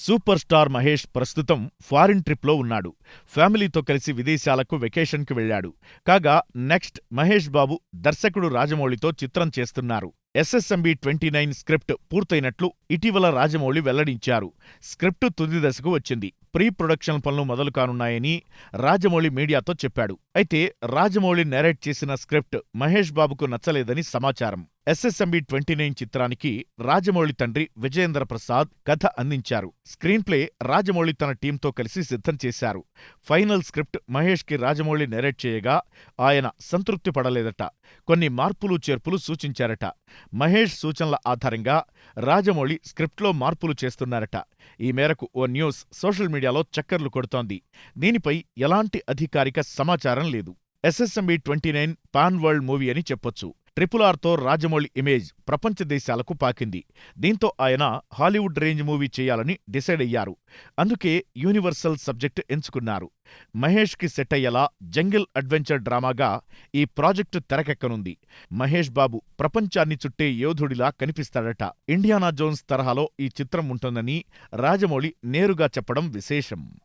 Super star Mahesh ప్రస్తుతం foreign ట్రిప్లో ఉన్నాడు. ఫ్యామిలీతో కలిసి విదేశాలకు వెకేషన్‌కి వెళ్లాడు. కాగా నెక్స్ట్ మహేష్ బాబు దర్శకుడు రాజమౌళితో చిత్రం చేస్తున్నారు. ఎస్ఎస్ఎంబి 29 స్క్రిప్ట్ పూర్తయినట్లు ఇటీవల రాజమౌళి వెల్లడించారు. స్క్రిప్ట్ తుది దశకు వచ్చింది. ప్రీ ప్రొడక్షన్ పనులు మొదలు కానున్నాయని రాజమౌళి మీడియాతో చెప్పాడు. అయితే రాజమౌళి నేరేట్ చేసిన స్క్రిప్ట్ మహేష్ బాబుకు నచ్చలేదని సమాచారం. ఎస్ఎస్ఎంబి 29 చిత్రానికి రాజమౌళి తండ్రి విజయేంద్ర ప్రసాద్ కథ అందించారు. స్క్రీన్ ప్లే రాజమౌళి తన టీంతో కలిసి సిద్ధం చేశారు. ఫైనల్ స్క్రిప్ట్ మహేష్కి రాజమౌళి నేరేట్ చేయగా ఆయన సంతృప్తి పడలేదట. కొన్ని మార్పులు చేర్పులు సూచించారట. మహేష్ సూచనల ఆధారంగా రాజమౌళి స్క్రిప్ట్లో మార్పులు చేస్తున్నారట. ఈ మేరకు ఓ న్యూస్ సోషల్ మీడియాలో చక్కర్లు కొడుతోంది. దీనిపై ఎలాంటి అధికారిక సమాచారం లేదు. ఎస్ఎస్ఎంబి 29 పాన్ వరల్డ్ మూవీ అని చెప్పొచ్చు. RRRతో రాజమౌళి ఇమేజ్ ప్రపంచ దేశాలకు పాకింది. దీంతో ఆయన హాలీవుడ్ రేంజ్ మూవీ చేయాలని డిసైడ్ అయ్యారు. అందుకే యూనివర్సల్ సబ్జెక్ట్ ఎంచుకున్నారు. మహేష్కి సెట్ అయ్యేలా జంగిల్ అడ్వెంచర్ డ్రామాగా ఈ ప్రాజెక్టు తెరకెక్కనుంది. మహేష్ బాబు ప్రపంచాన్ని చుట్టే యోధుడిలా కనిపిస్తాడట. ఇండియానా జోన్స్ తరహాలో ఈ చిత్రం ఉంటుందని రాజమౌళి నేరుగా చెప్పడం విశేషం.